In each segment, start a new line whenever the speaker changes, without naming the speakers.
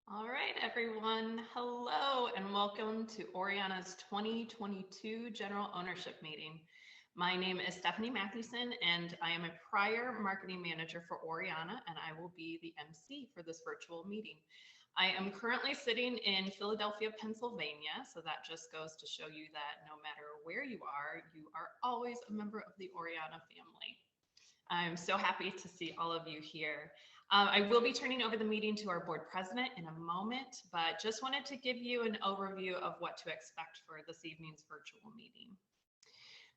All right, everyone. Hello and welcome to Oryana's 2022 General Ownership Meeting. My name is Stephanie Mathewson and I am a prior marketing manager for Oryana and I will be the MC for this virtual meeting. I am currently sitting in Philadelphia, Pennsylvania, so that just goes to show you that no matter where you are always a member of the Oryana family. I'm so happy to see all of you here. I will be turning over the meeting to our board president in a moment, but just wanted to give you an overview of what to expect for this evening's virtual meeting.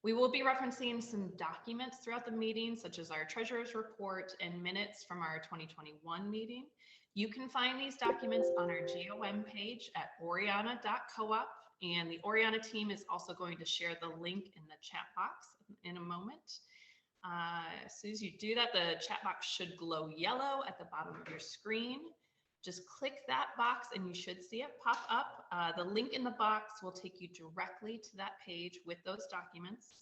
We will be referencing some documents throughout the meeting, such as our treasurer's report and minutes from our 2021 meeting. You can find these documents on our GOM page at oryana.coop, and the Oryana team is also going to share the link in the chat box in a moment. As soon as you do that, the chat box should glow yellow at the bottom of your screen. Just click that box and you should see it pop up. The link in the box will take you directly to that page with those documents.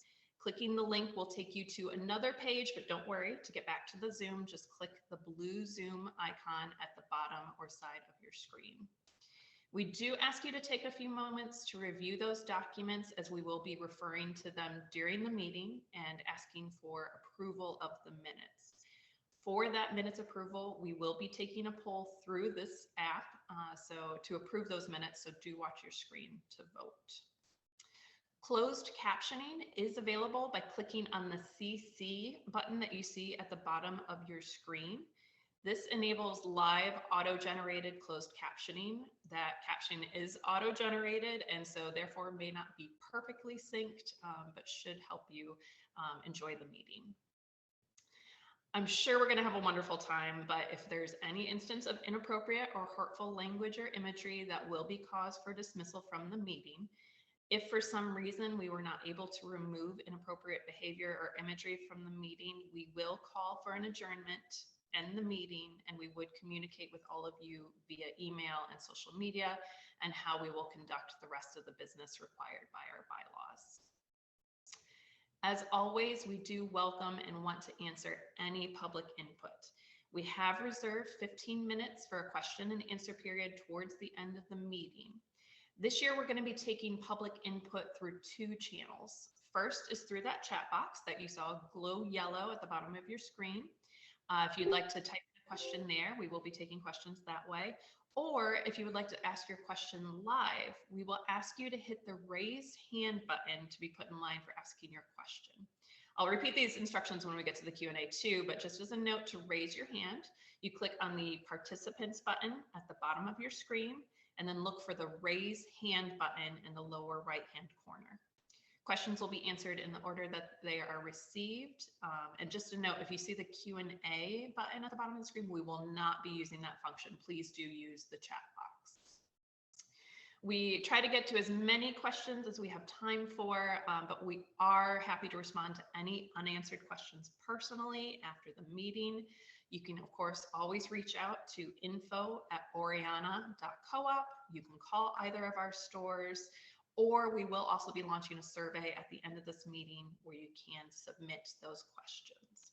Clicking the link will take you to another page, but don't worry, to get back to the Zoom, just click the blue Zoom icon at the bottom or side of your screen. We do ask you to take a few moments to review those documents as we will be referring to them during the meeting and asking for approval of the minutes. For that minutes approval, we will be taking a poll through this app so to approve those minutes, so do watch your screen to vote. Closed captioning is available by clicking on the CC button that you see at the bottom of your screen. This enables live auto-generated closed captioning. That captioning is auto-generated and so therefore may not be perfectly synced, but should help you enjoy the meeting. I'm sure we're going to have a wonderful time, but if there's any instance of inappropriate or hurtful language or imagery, that will be cause for dismissal from the meeting. If for some reason we were not able to remove inappropriate behavior or imagery from the meeting, we will call for an adjournment, end the meeting, and we would communicate with all of you via email and social media and how we will conduct the rest of the business required by our bylaws. As always, we do welcome and want to answer any public input. We have reserved 15 minutes for a question and answer period towards the end of the meeting. This year, we're going to be taking public input through two channels. First is through that chat box that you saw glow yellow at the bottom of your screen. If you'd like to type a question there, we will be taking questions that way. Or if you would like to ask your question live, we will ask you to hit the raise hand button to be put in line for asking your question. I'll repeat these instructions when we get to the Q&A too, but just as a note to raise your hand, you click on the participants button at the bottom of your screen and then look for the raise hand button in the lower right-hand corner. Questions will be answered in the order that they are received. And just a note, if you see the Q&A button at the bottom of the screen, we will not be using that function. Please do use the chat box. We try to get to as many questions as we have time for, but we are happy to respond to any unanswered questions personally after the meeting. You can, of course, always reach out to info@oryana.coop. You can call either of our stores, or we will also be launching a survey at the end of this meeting where you can submit those questions.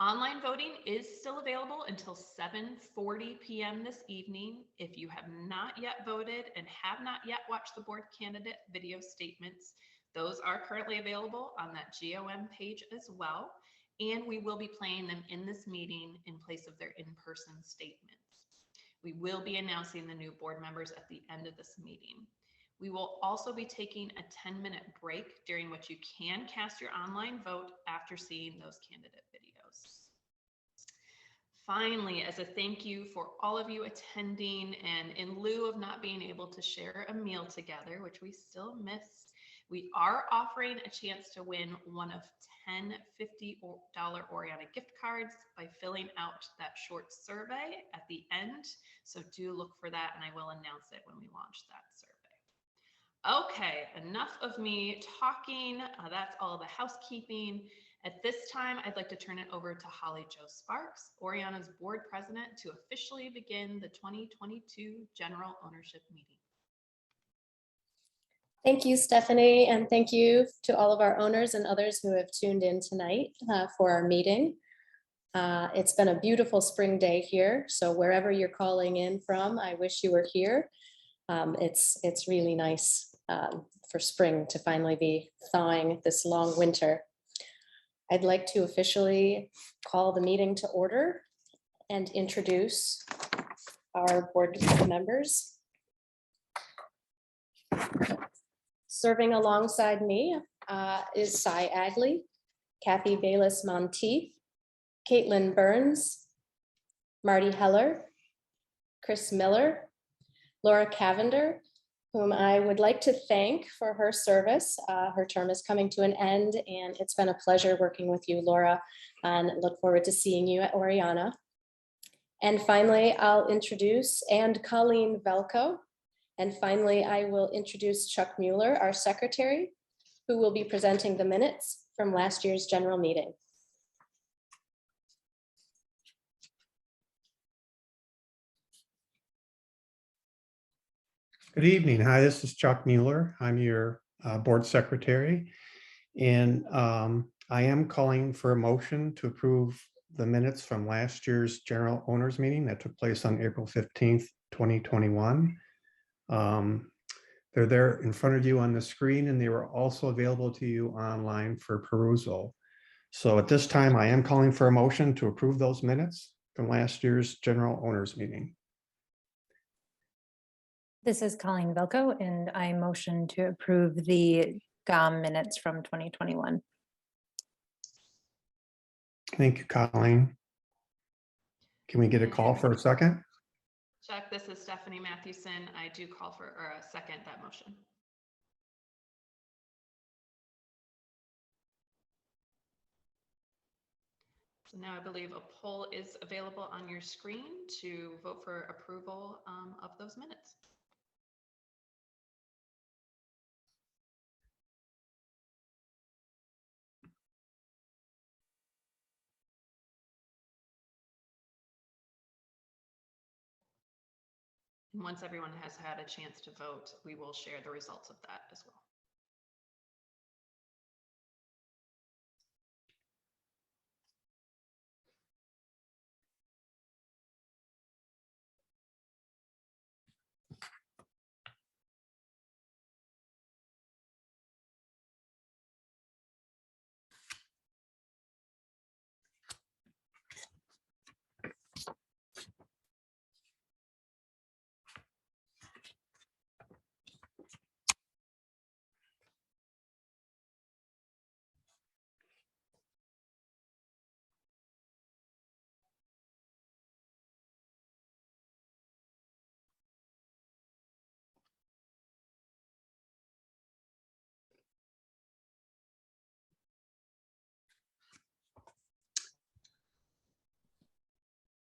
Online voting is still available until 7:40 p.m. this evening. If you have not yet voted and have not yet watched the board candidate video statements, those are currently available on that GOM page as well. And we will be playing them in this meeting in place of their in-person statements. We will be announcing the new board members at the end of this meeting. We will also be taking a 10-minute break during which you can cast your online vote after seeing those candidate videos. Finally, as a thank you for all of you attending and in lieu of not being able to share a meal together, which we still miss, we are offering a chance to win one of 10 $50 Oryana gift cards by filling out that short survey at the end. So do look for that and I will announce it when we launch that survey. Okay, enough of me talking. That's all the housekeeping. At this time, I'd like to turn it over to Holly Jo Sparks, Oryana's board president, to officially begin the 2022 general ownership meeting.
Thank you, Stephanie, and thank you to all of our owners and others who have tuned in tonight for our meeting. It's been a beautiful spring day here. So wherever you're calling in from, I wish you were here. It's really nice for spring to finally be thawing this long winter. I'd like to officially call the meeting to order and introduce our board members. Serving alongside me is Cy Agley, Kathy Bayless-Monteith, Caitlin Burns, Marty Heller, Chris Miller, Laura Cavender, whom I would like to thank for her service. Her term is coming to an end, and it's been a pleasure working with you, Laura, and look forward to seeing you at Oryana. And finally, I'll introduce Colleen Velko. And finally, I will introduce Chuck Mueller, our secretary, who will be presenting the minutes from last year's general meeting.
Good evening. Hi, this is Chuck Mueller. I'm your board secretary. And I am calling for a motion to approve the minutes from last year's general owners meeting that took place on April 15th, 2021. They're there in front of you on the screen, and they were also available to you online for perusal. So at this time, I am calling for a motion to approve those minutes from last year's general owners meeting.
This is Colleen Velko, and I motion to approve the GOM minutes from 2021.
Thank you, Colleen. Can we get a call for a second?
Chuck, this is Stephanie Mathewson. I do call for a second that motion. So now I believe a poll is available on your screen to vote for approval of those minutes. And once everyone has had a chance to vote, we will share the results of that as well.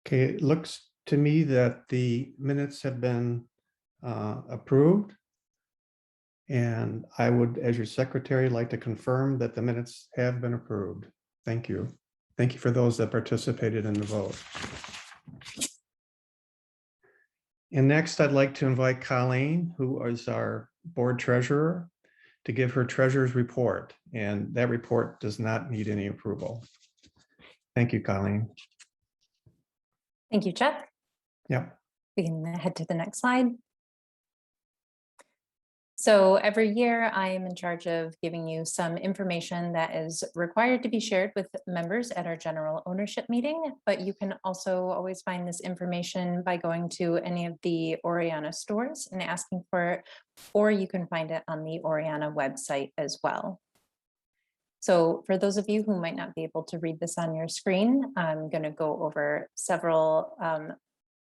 Okay, it looks to me that the minutes have been approved. And I would, as your secretary, like to confirm that the minutes have been approved. Thank you. Thank you for those that participated in the vote. And next, I'd like to invite Colleen, who is our board treasurer, to give her treasurer's report. And that report does not need any approval. Thank you, Colleen.
Thank you, Chuck.
Yep.
We can head to the next slide. So every year I am in charge of giving you some information that is required to be shared with members at our general ownership meeting, but you can also always find this information by going to any of the Oryana stores and asking for it, or you can find it on the Oryana website as well. So for those of you who might not be able to read this on your screen, I'm going to go over several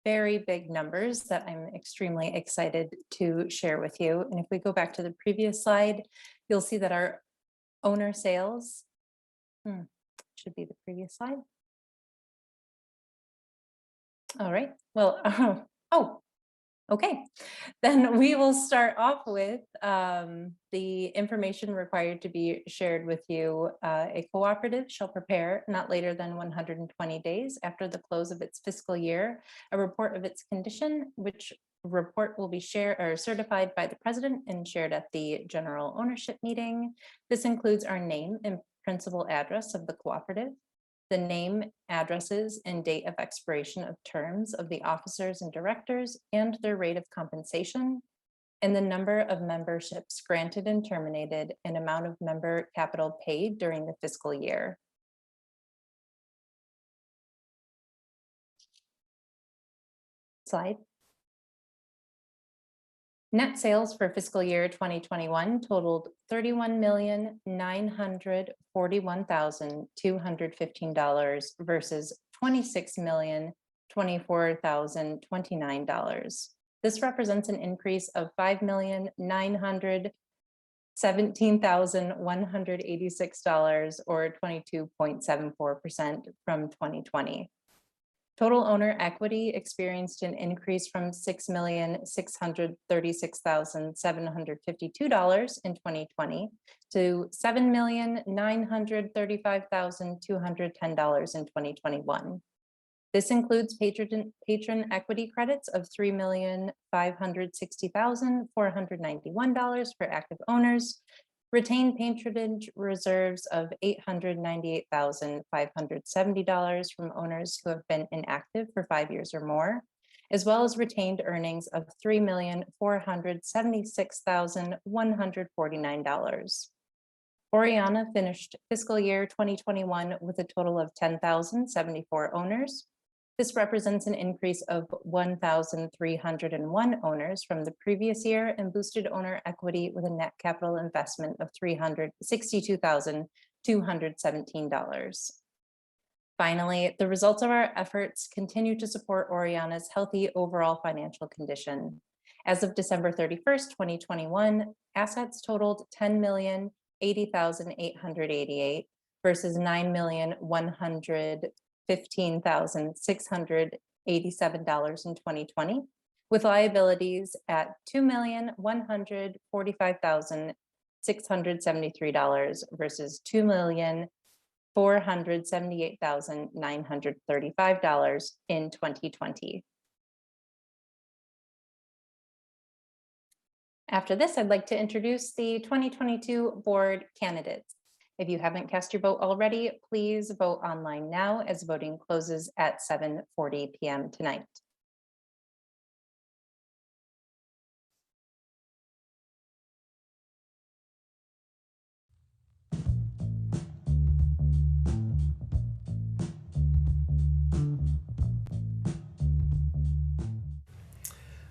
very big numbers that I'm extremely excited to share with you. And if we go back to the previous slide, you'll see that our owner sales, should be the previous slide. All right, well, okay. Then we will start off with the information required to be shared with you. A cooperative shall prepare not later than 120 days after the close of its fiscal year, a report of its condition, which report will be shared or certified by the president and shared at the general ownership meeting. This includes our name and principal address of the cooperative, the name, addresses, and date of expiration of terms of the officers and directors and their rate of compensation, and the number of memberships granted and terminated and amount of member capital paid during the fiscal year. Slide. Net sales for fiscal year 2021 totaled $31,941,215 versus $26,024,029. This represents an increase of $5,917,186 or 22.74% from 2020. Total owner equity experienced an increase from $6,636,752 in 2020 to $7,935,210 in 2021. This includes patron equity credits of $3,560,491 for active owners, retained patronage reserves of $898,570 from owners who have been inactive for 5 years or more, as well as retained earnings of $3,476,149. Oryana finished fiscal year 2021 with a total of 10,074 owners. This represents an increase of 1,301 owners from the previous year and boosted owner equity with a net capital investment of $362,217. Finally, the results of our efforts continue to support Oryana's healthy overall financial condition. As of December 31st, 2021, assets totaled $10,080,888 versus $9,115,687 in 2020, with liabilities at $2,145,673 versus $2,478,935 in 2020. After this, I'd like to introduce the 2022 board candidates. If you haven't cast your vote already, please vote online now as voting closes at 7:40 p.m. tonight.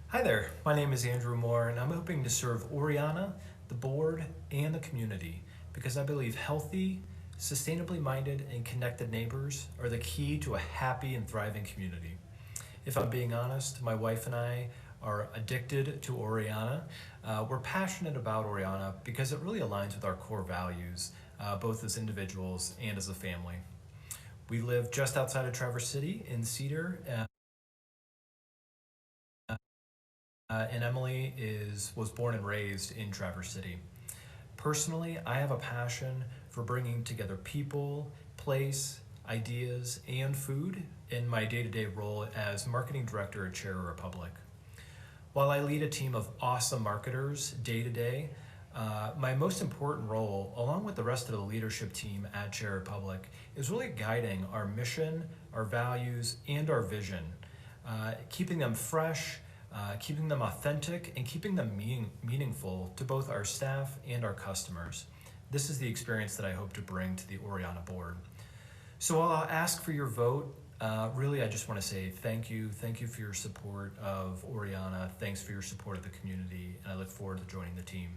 Hi there, my name is Andrew Moore, and I'm hoping to serve Oryana, the board, and the community because I believe healthy, sustainably minded, and connected neighbors are the key to a happy and thriving community. If I'm being honest, my wife and I are addicted to Oryana. We're passionate about Oryana because it really aligns with our core values, both as individuals and as a family. We live just outside of Traverse City in Cedar, and Emily was born and raised in Traverse City. Personally, I have a passion for bringing together people, place, ideas, and food in my day-to-day role as marketing director at Cherry Republic. While I lead a team of awesome marketers day-to-day, my most important role, along with the rest of the leadership team at Cherry Republic, is really guiding our mission, our values, and our vision, keeping them fresh, keeping them authentic, and keeping them meaningful to both our staff and our customers. This is the experience that I hope to bring to the Oryana board. So while I'll ask for your vote, really I just want to say thank you. Thank you for your support of Oryana. Thanks for your support of the community, and I look forward to joining the team.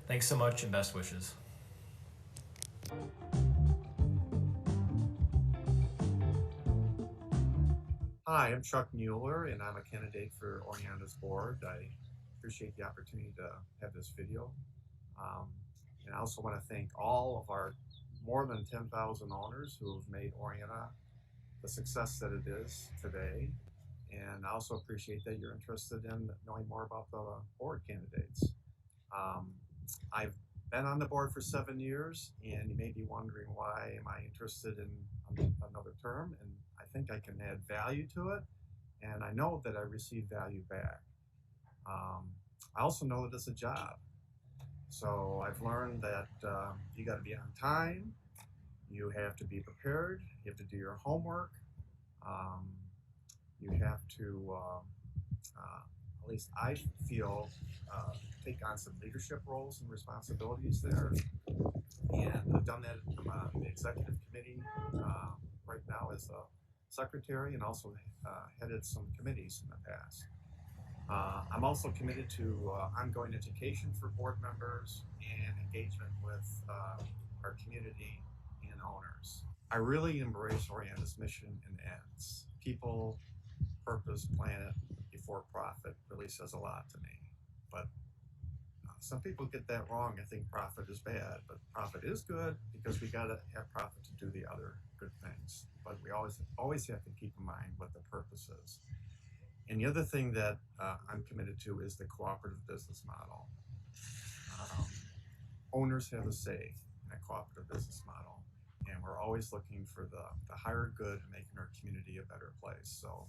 Thanks so much and best wishes.
Hi, I'm Chuck Mueller, and I'm a candidate for Oryana's board. I appreciate the opportunity to have this video. And I also want to thank all of our more than 10,000 owners who have made Oryana the success that it is today. And I also appreciate that you're interested in knowing more about the board candidates. I've been on the board for 7 years, and you may be wondering why am I interested in another term, and I think I can add value to it, and I know that I receive value back. I also know that it's a job. So I've learned that you got to be on time, You have to be prepared. You have to do your homework. You have to, at least I feel, take on some leadership roles and responsibilities there. And I've done that on the executive committee right now as a secretary, and also headed some committees in the past. I'm also committed to ongoing education for board members and engagement with our community and owners. I really embrace Oryana's mission and ends. People, purpose, planet before profit really says a lot to me. But some people get that wrong. I think profit is bad, but profit is good because we got to have profit to do the other good things. But we always have to keep in mind what the purpose is. And the other thing that I'm committed to is the cooperative business model. Owners have a say in a cooperative business model, and we're always looking for the higher good and making our community a better place. So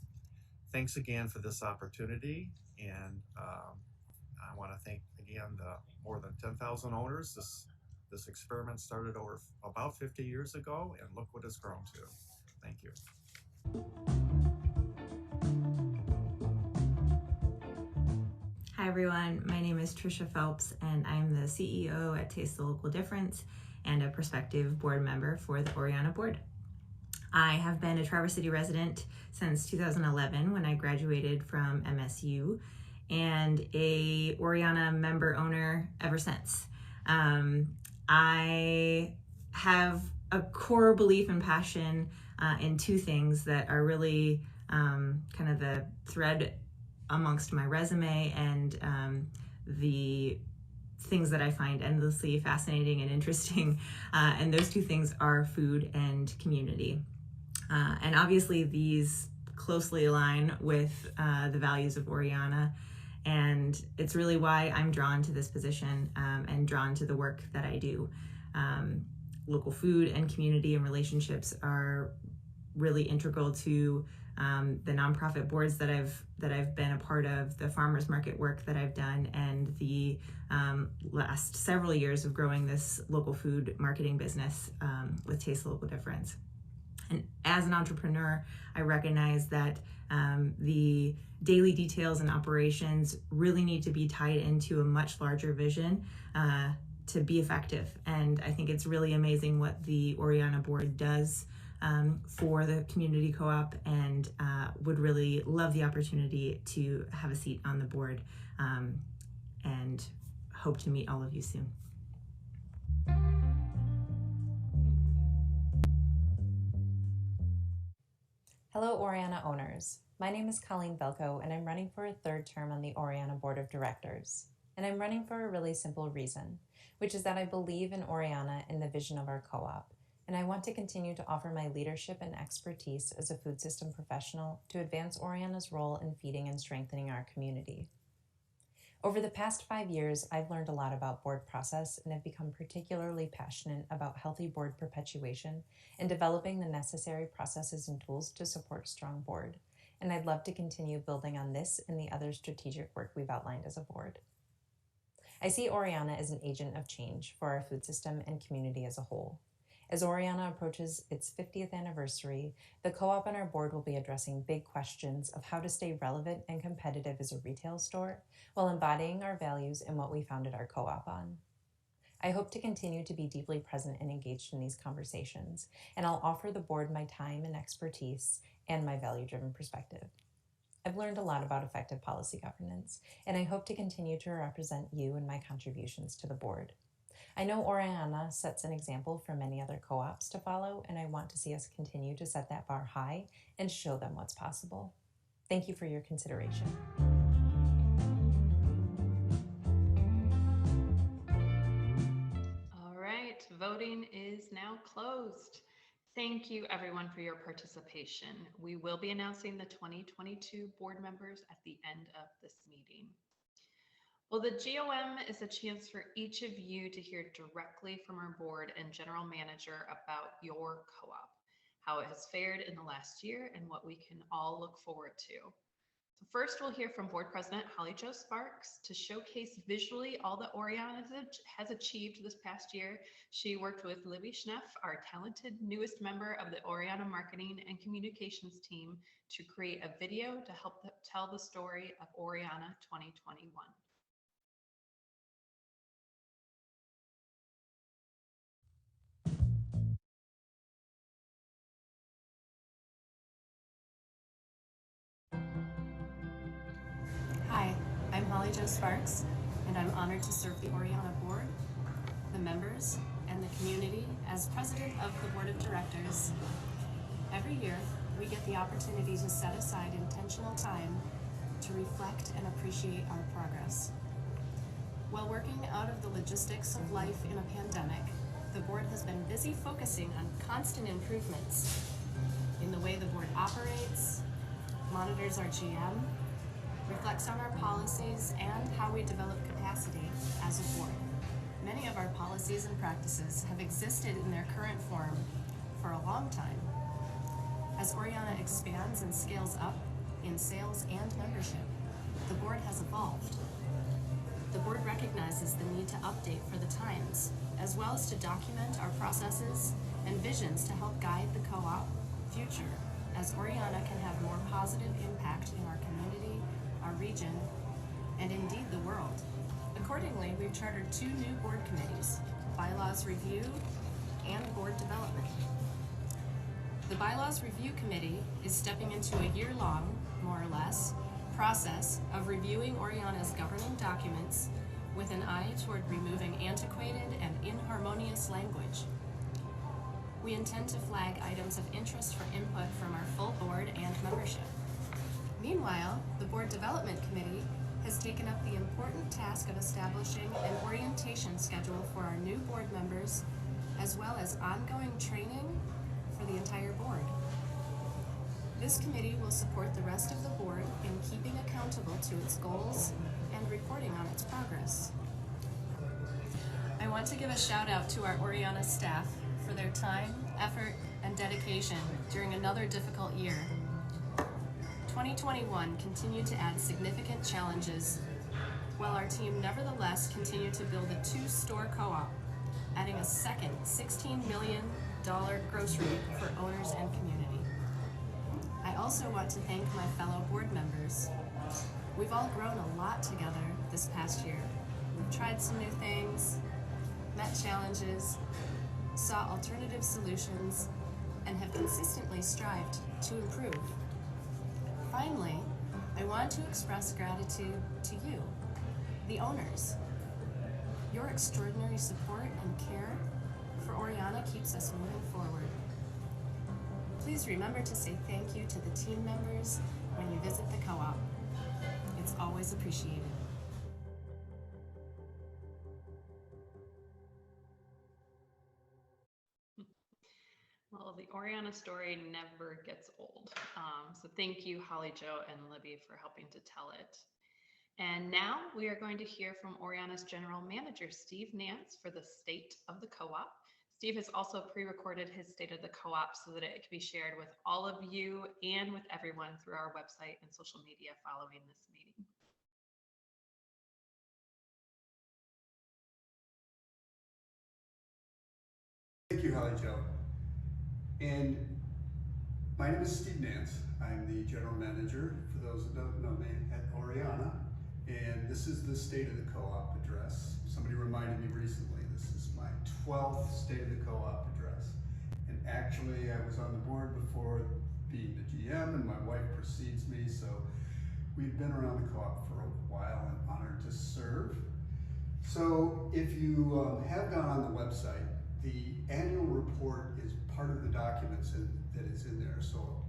thanks again for this opportunity, and I want to thank again the more than 10,000 owners. This experiment started over about 50 years ago, and look what it's grown to. Thank you.
Hi everyone, my name is Trisha Phelps and I'm the CEO at Taste the Local Difference and a prospective board member for the Oryana board. I have been a Traverse City resident since 2011 when I graduated from MSU, and a Oryana member owner ever since. I have a core belief and passion in two things that are really kind of the thread amongst my resume and the things that I find endlessly fascinating and interesting. And those two things are food and community. And obviously these closely align with the values of Oryana. And it's really why I'm drawn to this position and drawn to the work that I do. Local food and community and relationships are really integral to the nonprofit boards that I've been a part of, the farmers market work that I've done, and the last several years of growing this local food marketing business with Taste the Local Difference. And as an entrepreneur, I recognize that the daily details and operations really need to be tied into a much larger vision to be effective. And I think it's really amazing what the Oryana board does for the community co-op, and would really love the opportunity to have a seat on the board, and hope to meet all of you soon.
Hello, Oryana owners. My name is Colleen Belko, and I'm running for a third term on the Oryana Board of Directors. And I'm running for a really simple reason, which is that I believe in Oryana and the vision of our co-op, and I want to continue to offer my leadership and expertise as a food system professional to advance Oryana's role in feeding and strengthening our community. Over the past 5 years, I've learned a lot about board process and have become particularly passionate about healthy board perpetuation and developing the necessary processes and tools to support a strong board. And I'd love to continue building on this and the other strategic work we've outlined as a board. I see Oryana as an agent of change for our food system and community as a whole. As Oryana approaches its 50th anniversary, the co-op and our board will be addressing big questions of how to stay relevant and competitive as a retail store while embodying our values and what we founded our co-op on. I hope to continue to be deeply present and engaged in these conversations, and I'll offer the board my time and expertise and my value-driven perspective. I've learned a lot about effective policy governance, and I hope to continue to represent you in my contributions to the board. I know Oryana sets an example for many other co-ops to follow, and I want to see us continue to set that bar high and show them what's possible. Thank you for your consideration.
All right, voting is now closed. Thank you everyone for your participation. We will be announcing the 2022 board members at the end of this meeting. Well, the GOM is a chance for each of you to hear directly from our board and general manager about your co-op, how it has fared in the last year, and what we can all look forward to. So first, we'll hear from Board President Holly Jo Sparks to showcase visually all that Oryana has achieved this past year. She worked with Libby Schneff, our talented newest member of the Oryana Marketing and Communications team, to create a video to help tell the story of Oryana 2021.
Hi, I'm Holly Jo Sparks, and I'm honored to serve the Oryana Board, the members, and the community as President of the Board of Directors. Every year, we get the opportunity to set aside intentional time to reflect and appreciate our progress. While working out of the logistics of life in a pandemic, the board has been busy focusing on constant improvements in the way the board operates, monitors our GM, reflects on our policies, and how we develop capacity as a board. Many of our policies and practices have existed in their current form for a long time. As Oryana expands and scales up in sales and membership, the board has evolved. The board recognizes the need to update for the times, as well as to document our processes and visions to help guide the co-op future, as Oryana can have more positive impact in our community, our region, and indeed the world. Accordingly, we've chartered 2 new board committees, Bylaws Review and Board Development. The Bylaws Review Committee is stepping into a year-long, more or less, process of reviewing Oryana's governing documents with an eye toward removing antiquated and inharmonious language. We intend to flag items of interest for input from our full board and membership. Meanwhile, the Board Development Committee has taken up the important task of establishing an orientation schedule for our new board members, as well as ongoing training for the entire board. This committee will support the rest of the board in keeping accountable to its goals and reporting on its progress. I want to give a shout out to our Oryana staff for their time, effort, and dedication during another difficult year. 2021 continued to add significant challenges, while our team nevertheless continued to build a 2-store co-op, adding a second $16 million grocery for owners and community. I also want to thank my fellow board members. We've all grown a lot together this past year. We've tried some new things, met challenges, saw alternative solutions, and have consistently strived to improve. Finally, I want to express gratitude to you, the owners. Your extraordinary support and care for Oryana keeps us moving forward. Please remember to say thank you to the team members when you visit the co-op. It's always appreciated.
Well, the Oryana story never gets old. So thank you, Holly Jo and Libby, for helping to tell it. And now we are going to hear from Oryana's General Manager, Steve Nance, for the State of the Co-op. Steve has also pre-recorded his State of the Co-op so that it can be shared with all of you and with everyone through our website and social media following this meeting.
Thank you, Holly Jo. And my name is Steve Nance. I'm the General Manager, for those that don't know me, at Oryana. And this is the State of the Co-op address. Somebody reminded me recently, this is my 12th State of the Co-op address. And actually, I was on the board before being the GM, and my wife precedes me, so we've been around the co-op for a while and honored to serve. So if you have gone on the website, the annual report is part of the documents that is in there. So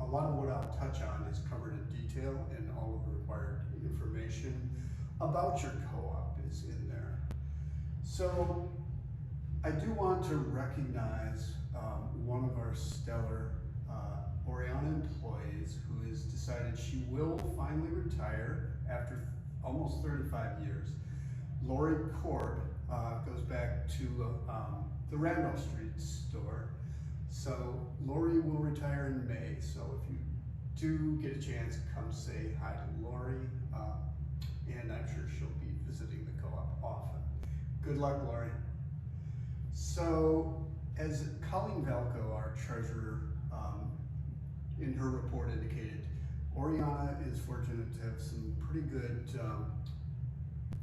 a lot of what I'll touch on is covered in detail, and all of the required information about your co-op is in there. So I do want to recognize one of our stellar Oryana employees who has decided she will finally retire after almost 35 years. Lori Cord goes back to the Randolph Street store. So Lori will retire in May. So if you do get a chance, come say hi to Lori, and I'm sure she'll be visiting the co-op often. Good luck, Lori. So, as Colleen Valco, our treasurer, in her report indicated, Oryana is fortunate to have some pretty good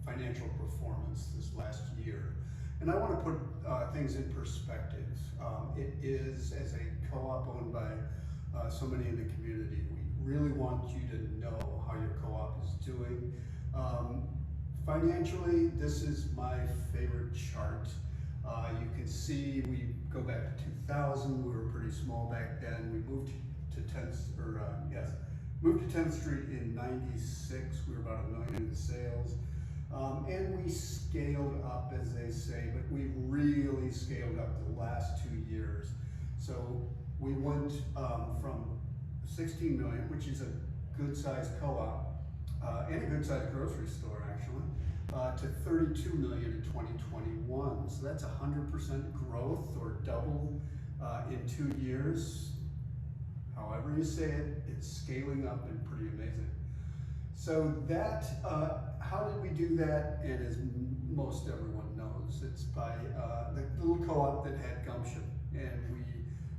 financial performance this last year. And I want to put things in perspective. It is, as a co-op owned by so many in the community, we really want you to know how your co-op is doing. Financially, this is my favorite chart. You can see we go back to 2000. We were pretty small back then. We moved to 10th Street in '96. We were about $1 million in sales. And we scaled up, as they say, but we really scaled up the last 2 years. So we went from 16 million, which is a good-sized co-op, and a good-sized grocery store, actually, to 32 million in 2021. So that's 100% growth, or double in 2 years. However you say it, it's scaling up and pretty amazing. So that, how did we do that? And as most everyone knows, it's by the little co-op that had gumption, and we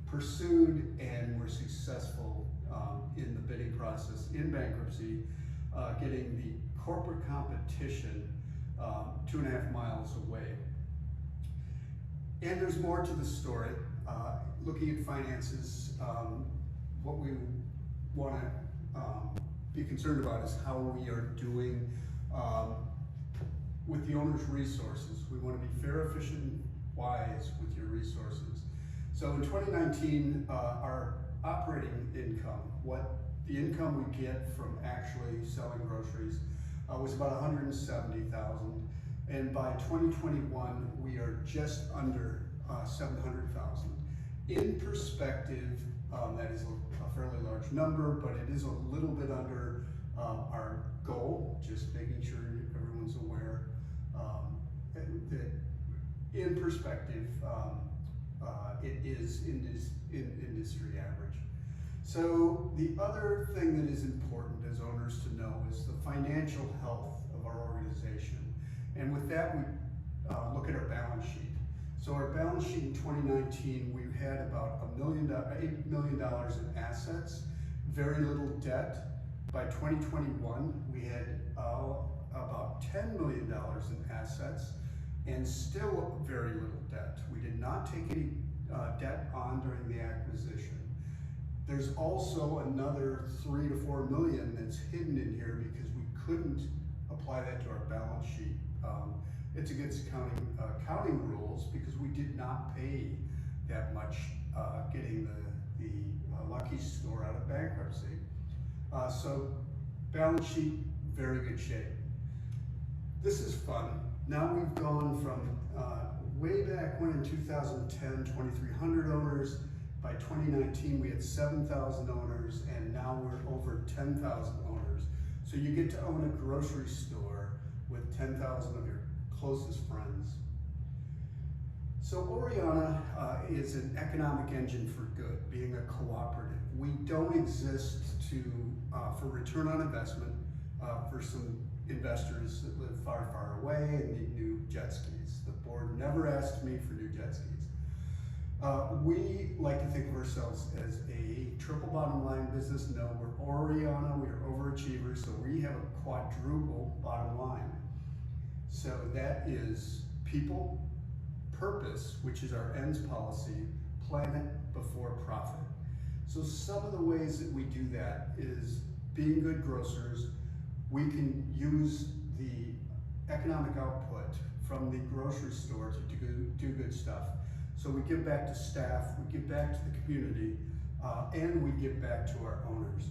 pursued and were successful in the bidding process in bankruptcy, getting the corporate competition 2.5 miles away. And there's more to the story. Looking at finances, what we want to be concerned about is how we are doing with the owner's resources. We want to be fair, efficient, and wise with your resources. So in 2019, our operating income, the income we get from actually selling groceries, was about 170,000, and by 2021 we are just under 700,000. In perspective, that is a fairly large number, but it is a little bit under our goal. Just making sure everyone's aware that in perspective, it is industry average. So the other thing that is important as owners to know is the financial health of our organization. And with that, we look at our balance sheet. So our balance sheet in 2019, we had about $8 million in assets, very little debt. By 2021, we had about $10 million in assets and still very little debt. We did not take any debt on during the acquisition. There's also another 3 to 4 million that's hidden in here because we couldn't apply that to our balance sheet. It's against accounting rules because we did not pay that much getting the Lucky store out of bankruptcy. So balance sheet, very good shape. This is fun. Now we've gone from way back when in 2010, 2,300 owners. By 2019, we had 7,000 owners, and now we're over 10,000 owners. So you get to own a grocery store with 10,000 of your closest friends. So Oryana is an economic engine for good, being a cooperative. We don't exist for return on investment for some investors that live far, far away and need new jet skis. The board never asked me for new jet skis. We like to think of ourselves as a triple bottom line business. No, we're Oryana, we are overachievers, so we have a quadruple bottom line. So that is people, purpose, which is our ends policy, planet before profit. So some of the ways that we do that is being good grocers. We can use the economic output from the grocery store to do good stuff. So we give back to staff, we give back to the community, and we give back to our owners.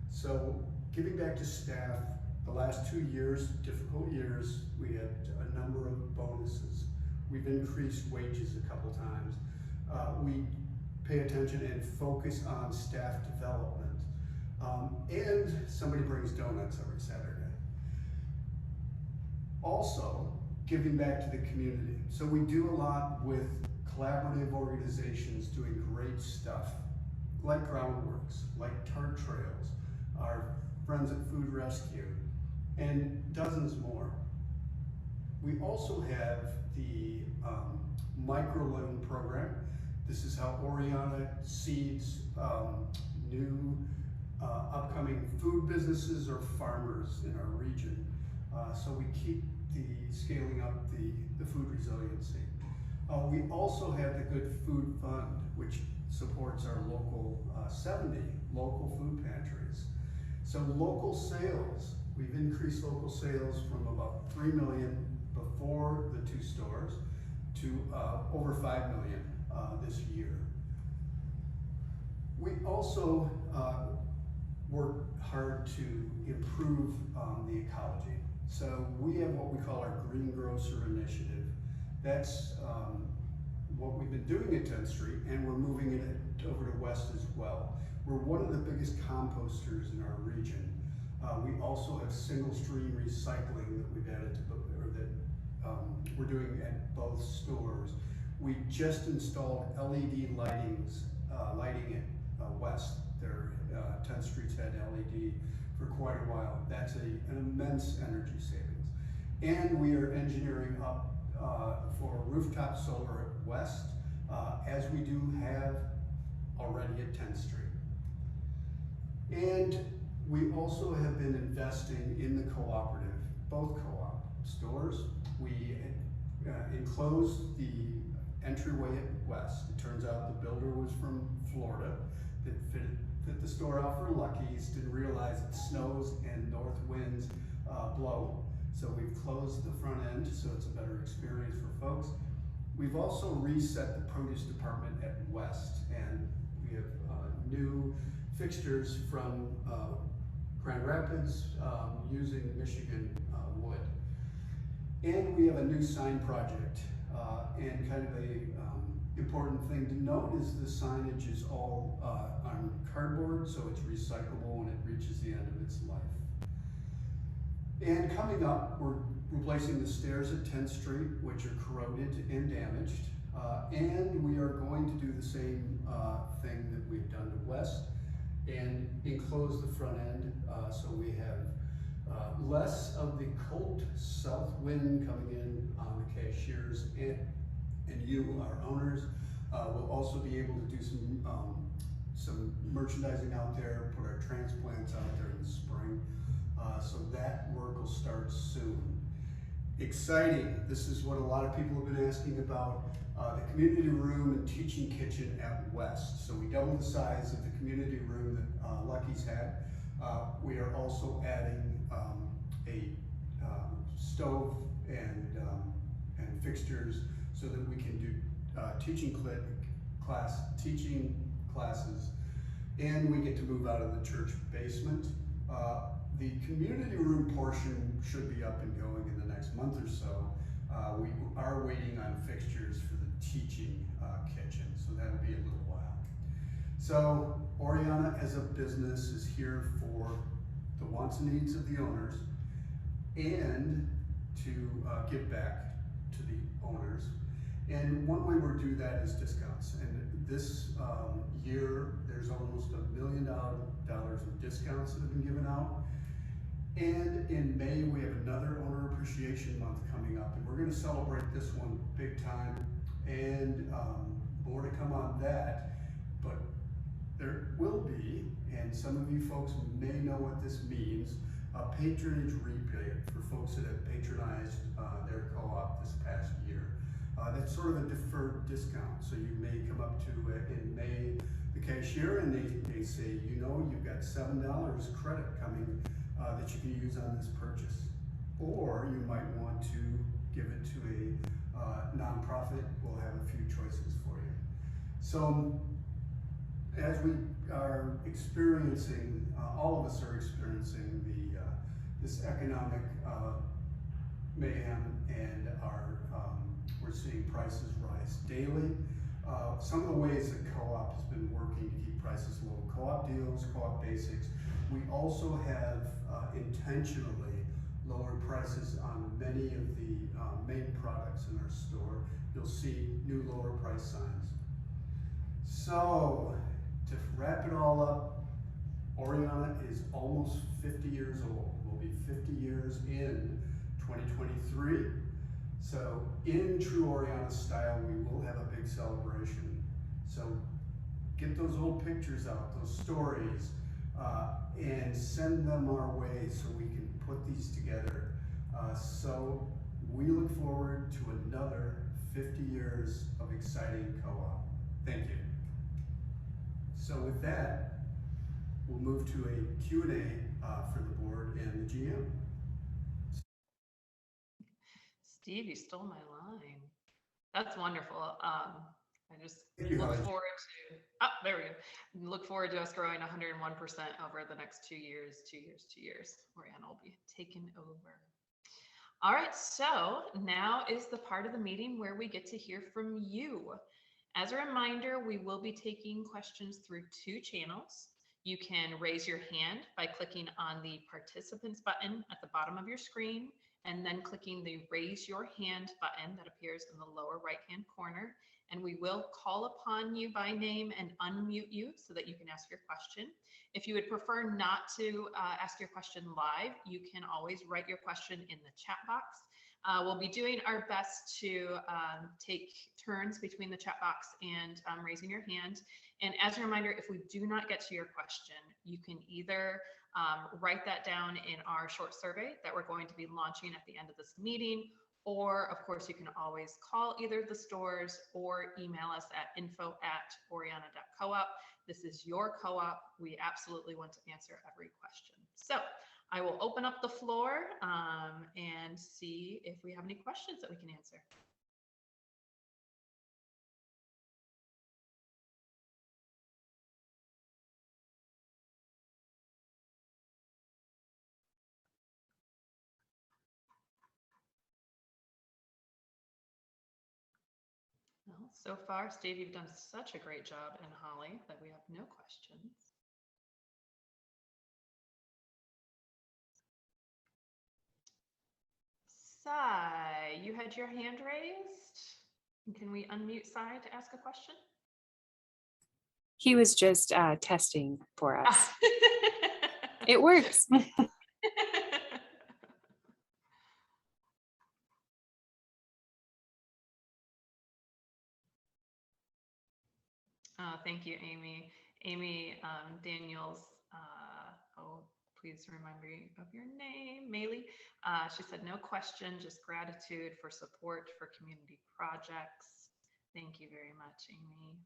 So giving back to staff, the last 2 years, difficult years, we had a number of bonuses. We've increased wages a couple times. We pay attention and focus on staff development. And somebody brings donuts every Saturday. Also, giving back to the community. So we do a lot with collaborative organizations doing great stuff, like Groundworks, like Tart Trails, our friends at Food Rescue, and dozens more. We also have the microloan program. This is how Oryana seeds new upcoming food businesses or farmers in our region. So we keep scaling up the food resiliency. We also have the Good Food Fund, which supports our local 70 local food pantries. So local sales, we've increased local sales from about 3 million before the 2 stores to over 5 million this year. We also work hard to improve the ecology. So we have what we call our Green Grocer initiative. That's what we've been doing at 10th Street, and we're moving it over to West as well. We're one of the biggest composters in our region. We also have single stream recycling that we've added to, or that we're doing at both stores. We just installed LED lighting at West. 10th Street's had LED for quite a while. That's an immense energy savings. And we are engineering up for rooftop solar at West, as we do have already at 10th Street. And we also have been investing in the cooperative, both co-op stores. We enclosed the entryway at West. It turns out the builder was from Florida that fit the store out for Lucky's, didn't realize it snows and north winds blow. So we've closed the front end so it's a better experience for folks. We've also reset the produce department at West, and we have new fixtures from Grand Rapids using Michigan wood. And we have a new sign project, and kind of a important thing to note is the signage is all on cardboard, so it's recyclable when it reaches the end of its life. And coming up, we're replacing the stairs at 10th Street, which are corroded and damaged. And we are going to do the same thing that we've done to West and enclose the front end so we have less of the cold south wind coming in on the cashiers and you, our owners. We'll also be able to do some merchandising out there, put our transplants out there in the spring. So that work will start soon. Exciting. This is what a lot of people have been asking about. The community room and teaching kitchen at West. So we doubled the size of the community room that Lucky's had. We are also adding a stove and fixtures so that we can do teaching classes, and we get to move out of the church basement. The community room portion should be up and going in the next month or so. We are waiting on fixtures for the teaching kitchen, so that'll be a little while. So Oryana as a business is here for the wants and needs of the owners and to give back to the owners. And one way we're doing that is discounts. And this year, there's almost $1 million of discounts that have been given out. And in May, we have another Owner Appreciation Month coming up, and we're going to celebrate this one big time, and more to come on that. But there will be, and some of you folks may know what this means, a patronage rebate for folks that have patronized their co-op this past year. That's sort of a deferred discount. So you may come up to, in May, the cashier, and they say, you know, you've got $7 credit coming that you can use on this purchase. Or you might want to give it to a nonprofit. We'll have a few choices for you. So as we are experiencing, all of us are experiencing this economic mayhem, and we're seeing prices rise daily. Some of the ways that co-op has been working to keep prices low: co-op deals, co-op basics. We also have intentionally lowered prices on many of the main products in our store. You'll see new lower price signs. So to to wrap it all up, Oryana is almost 50 years old. We'll be 50 years in 2023. So in true Oryana style, we will have a big celebration. So get those old pictures out, those stories, and send them our way so we can put these together. So we look forward to another 50 years of exciting co-op. Thank you. So with that, we'll move to a Q&A for the board and the GM.
Steve, you stole my line. That's wonderful. I just
Thank you,
look
Holly.
forward to, oh, there we go. Look forward to us growing 101% over the next 2 years. Oryana will be taken over. All right, so now is the part of the meeting where we get to hear from you. As a reminder, we will be taking questions through 2 channels. You can raise your hand by clicking on the participants button at the bottom of your screen and then clicking the raise your hand button that appears in the lower right hand corner. And we will call upon you by name and unmute you so that you can ask your question. If you would prefer not to ask your question live, you can always write your question in the chat box. We'll be doing our best to take turns between the chat box and raising your hand. And as a reminder, if we do not get to your question, you can either write that down in our short survey that we're going to be launching at the end of this meeting, or of course, you can always call either the stores or email us at info@oryana.coop. This is your co-op. We absolutely want to answer every question. So I will open up the floor and see if we have any questions that we can answer. Well, so far, Steve, you've done such a great job, and Holly, that we have no questions. Sai, you had your hand raised. Can we unmute Sai to ask a question?
He was just testing for us. It works.
Thank you, Amy. Amy Daniels, oh, please remind me of your name, Maylee. She said, no question, just gratitude for support for community projects. Thank you very much, Amy.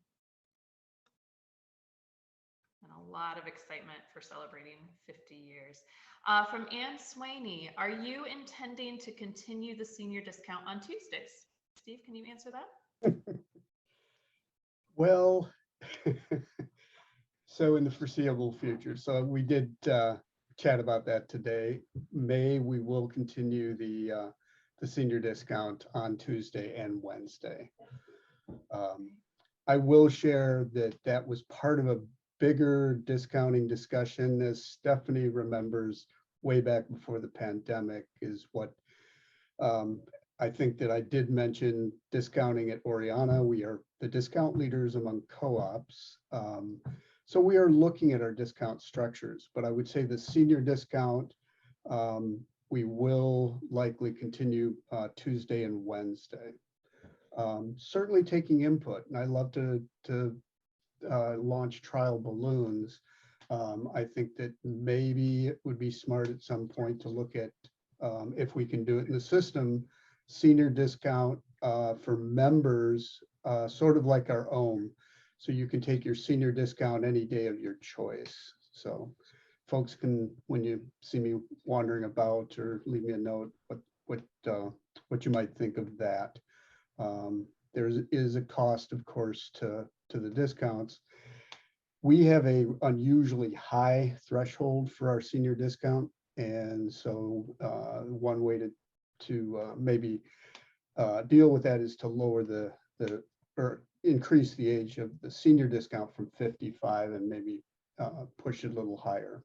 And a lot of excitement for celebrating 50 years. From Ann Swaney, are you intending to continue the senior discount on Tuesdays? Steve, can you answer that?
Well, so in the foreseeable future, so we did chat about that today. We will continue the senior discount on Tuesday and Wednesday. I will share that was part of a bigger discounting discussion, as Stephanie remembers way back before the pandemic, is what I think that I did mention discounting at Oryana. We are the discount leaders among co-ops. So we are looking at our discount structures, but I would say the senior discount, we will likely continue Tuesday and Wednesday. Certainly taking input, and I love to launch trial balloons. I think that maybe it would be smart at some point to look at if we can do it in the system, senior discount for members, sort of like our own. So you can take your senior discount any day of your choice. So folks can, when you see me wandering about, or leave me a note, what you might think of that. There is a cost, of course, to the discounts. We have a unusually high threshold for our senior discount. And so one way to maybe deal with that is to lower or increase the age of the senior discount from 55 and maybe push it a little higher.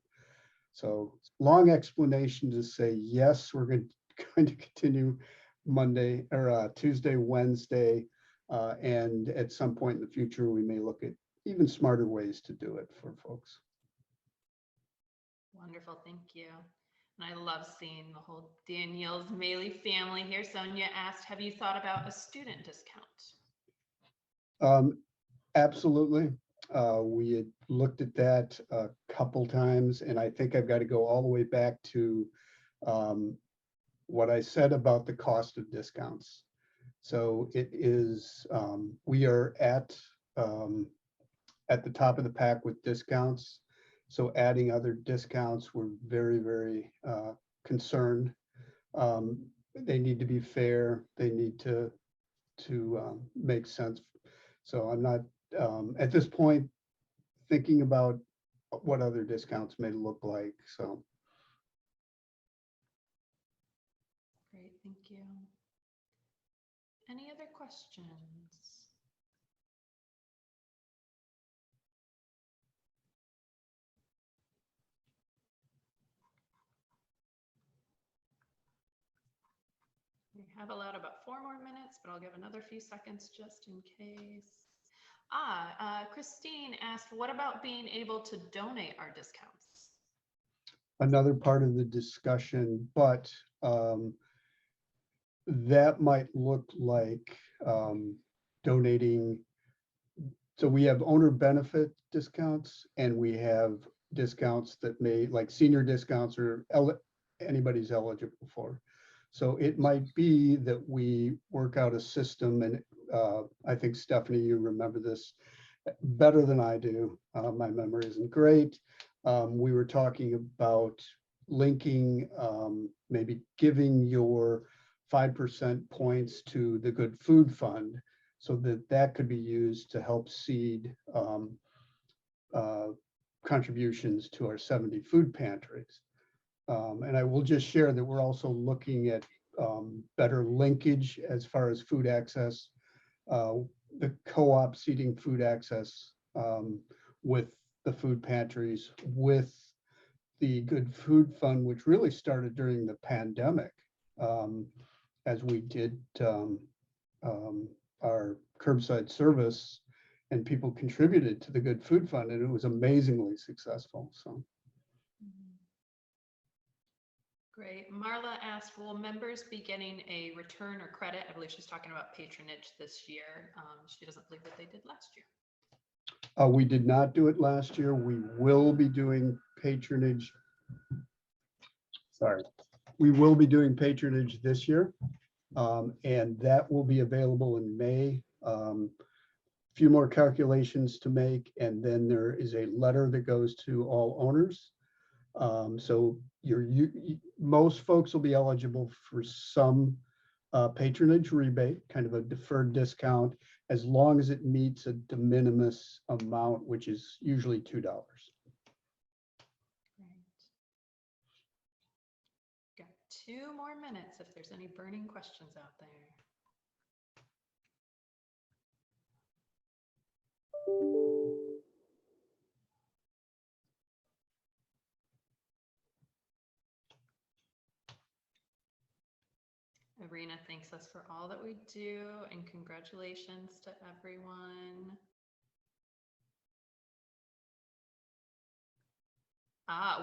So long explanation to say, yes, we're going to continue Monday or Tuesday, Wednesday, and at some point in the future, we may look at
even smarter ways to do it for folks.
Wonderful, thank you. And I love seeing the whole Danielle's Maley family here. Sonia asked, have you thought about a student discount?
Absolutely. We had looked at that a couple times, and I think I've got to go all the way back to what I said about the cost of discounts. So it is, we are at the top of the pack with discounts. So adding other discounts, we're very, very concerned. They need to be fair. They need to make sense. So I'm not at this point thinking about what other discounts may look like. So
Great, thank you. Any other questions? We have allowed about 4 more minutes, but I'll give another few seconds just in case. Christine asked, what about being able to donate our discounts?
another part of the discussion, but that might look like donating. So we have owner benefit discounts, and we have discounts that may, like senior discounts, or anybody's eligible for. So it might be that we work out a system, and I think, Stephanie, you remember this better than I do. My memory isn't great. We were talking about linking, maybe giving your 5% points to the Good Food Fund, so that that could be used to help seed contributions to our 70 food pantries. And I will just share that we're also looking at better linkage as far as food access, the co-op seeding food access with the food pantries, with the Good Food Fund, which really started during the pandemic, as we did our curbside service, and people contributed to the Good Food Fund, and it was amazingly successful. So.
Great. Marla asked, will members be getting a return or credit? I believe she's talking about patronage this year. She doesn't believe that they did last year.
We did not do it last year. We will be doing patronage. Sorry. We will be doing patronage this year, and that will be available in May. Few more calculations to make, and then there is a letter that goes to all owners. So most folks will be eligible for some patronage rebate, kind of a deferred discount, as long as it meets a de minimis amount, which is usually $2.
Got 2 more minutes if there's any burning questions out there. Arena thanks us for all that we do, and congratulations to everyone.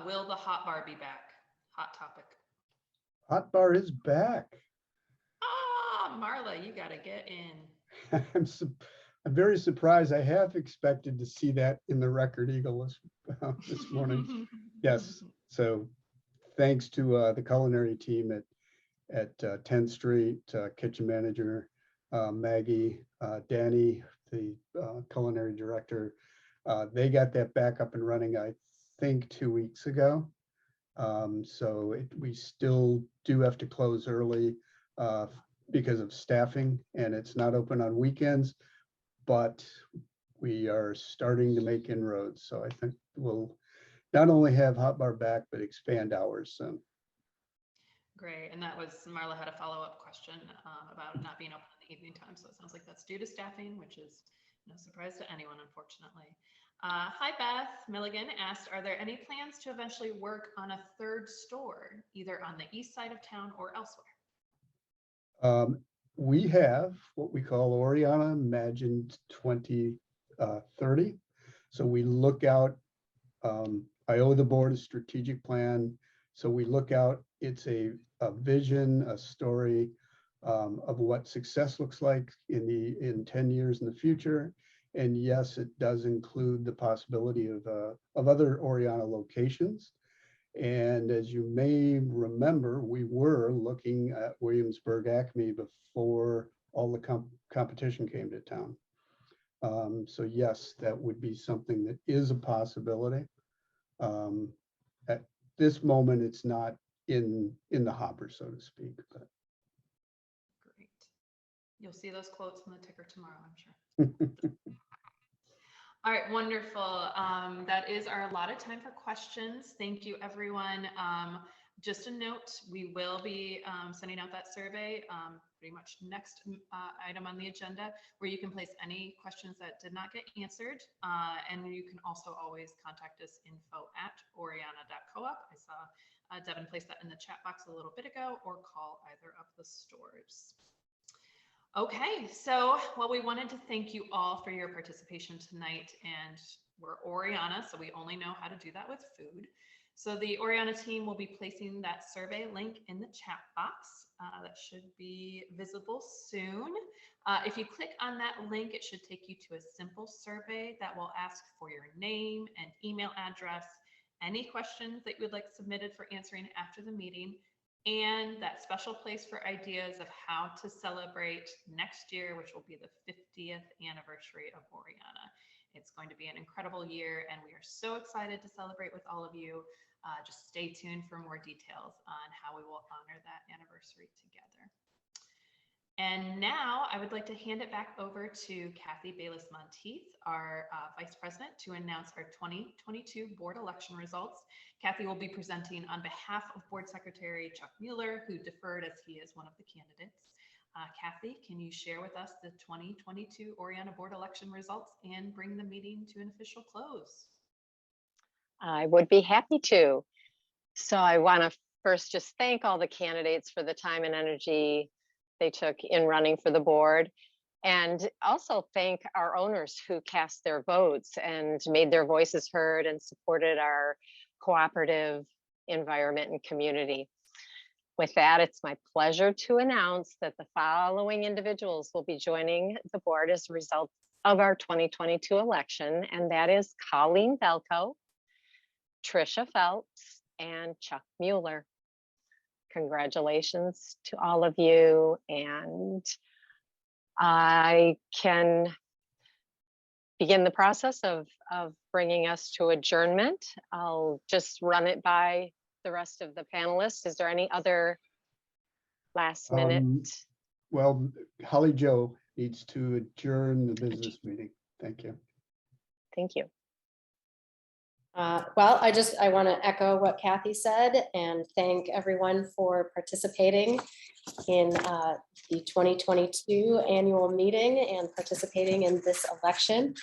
Will the hot bar be back? Hot topic.
Hot bar is back.
Marla, you got to get in.
I'm very surprised. I have expected to see that in the Record Eagle this morning. Yes. So thanks to the culinary team at 10th Street, kitchen manager, Maggie, Danny, the culinary director. They got that back up and running, I think, 2 weeks ago. So we still do have to close early because of staffing, and it's not open on weekends, but we are starting to make inroads. So I think we'll not only have hot bar back, but expand hours soon.
Great. And that was, Marla had a follow-up question about it not being open in the evening time. So it sounds like that's due to staffing, which is no surprise to anyone, unfortunately. Hi, Beth. Milligan asked, are there any plans to eventually work on a 3rd store, either on the east side of town or elsewhere?
We have what we call Oryana Imagined 2030. So we look out, I owe the board a strategic plan. So we look out, it's a vision, a story of what success looks like in 10 years in the future. And yes, it does include the possibility of other Oryana locations. And as you may remember, we were looking at Williamsburg Acme before all the competition came to town. So yes, that would be something that is a possibility. At this moment, it's not in the hopper, so to speak. But.
Great. You'll see those quotes on the ticker tomorrow, I'm sure. All right, wonderful. That is our allotted time for questions. Thank you, everyone. Just a note, we will be sending out that survey pretty much next item on the agenda, where you can place any questions that did not get answered. And you can also always contact us info@oryana.coop. I saw Devin place that in the chat box a little bit ago, or call either of the stores. Okay, so well, we wanted to thank you all for your participation tonight, and we're Oryana, so we only know how to do that with food. So the Oryana team will be placing that survey link in the chat box. That should be visible soon. If you click on that link, it should take you to a simple survey that will ask for your name and email address, any questions that you would like submitted for answering after the meeting, and that special place for ideas of how to celebrate next year, which will be the 50th anniversary of Oryana. It's going to be an incredible year, and we are so excited to celebrate with all of you. Just stay tuned for more details on how we will honor that anniversary together. And now I would like to hand it back over to Kathy Bayless-Monteith, our Vice President, to announce our 2022 board election results. Kathy will be presenting on behalf of Board Secretary Chuck Mueller, who deferred as he is one of the candidates. Kathy, can you share with us the 2022 Oryana board election results and bring the meeting to an official close?
I would be happy to. So I want to first just thank all the candidates for the time and energy they took in running for the board, and also thank our owners who cast their votes and made their voices heard and supported our cooperative environment and community. With that, it's my pleasure to announce that the following individuals will be joining the board as a result of our 2022 election, and that is Colleen Velko, Trisha Phelps, and Chuck Mueller. Congratulations to all of you, and I can begin the process of bringing us to adjournment. I'll just run it by the rest of the panelists. Is there any other last minute?
Well, Holly Jo needs to adjourn the business meeting. Thank you.
Thank you.
Well, I want to echo what Kathy said and thank everyone for participating in the 2022 annual meeting and participating in this election.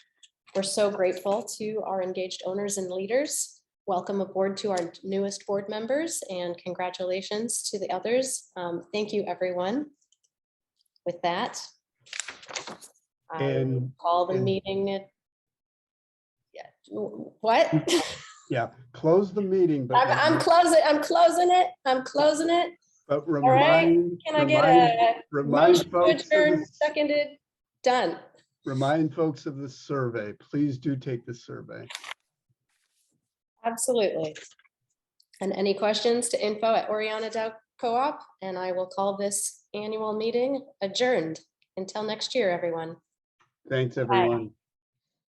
We're so grateful to our engaged owners and leaders. Welcome aboard to our newest board members, and congratulations to the others. Thank you, everyone. With that,
And
call the meeting. What?
Yeah, close the meeting, but
I'm closing it.
But
All right.
remind,
Can I get a
remind
motion to
folks of
adjourn?
the,
Seconded. Done.
remind folks of the survey. Please do take the survey.
Absolutely. And any questions to info@oryana.coop, and I will call this annual meeting adjourned. Until next year, everyone.
Thanks, everyone.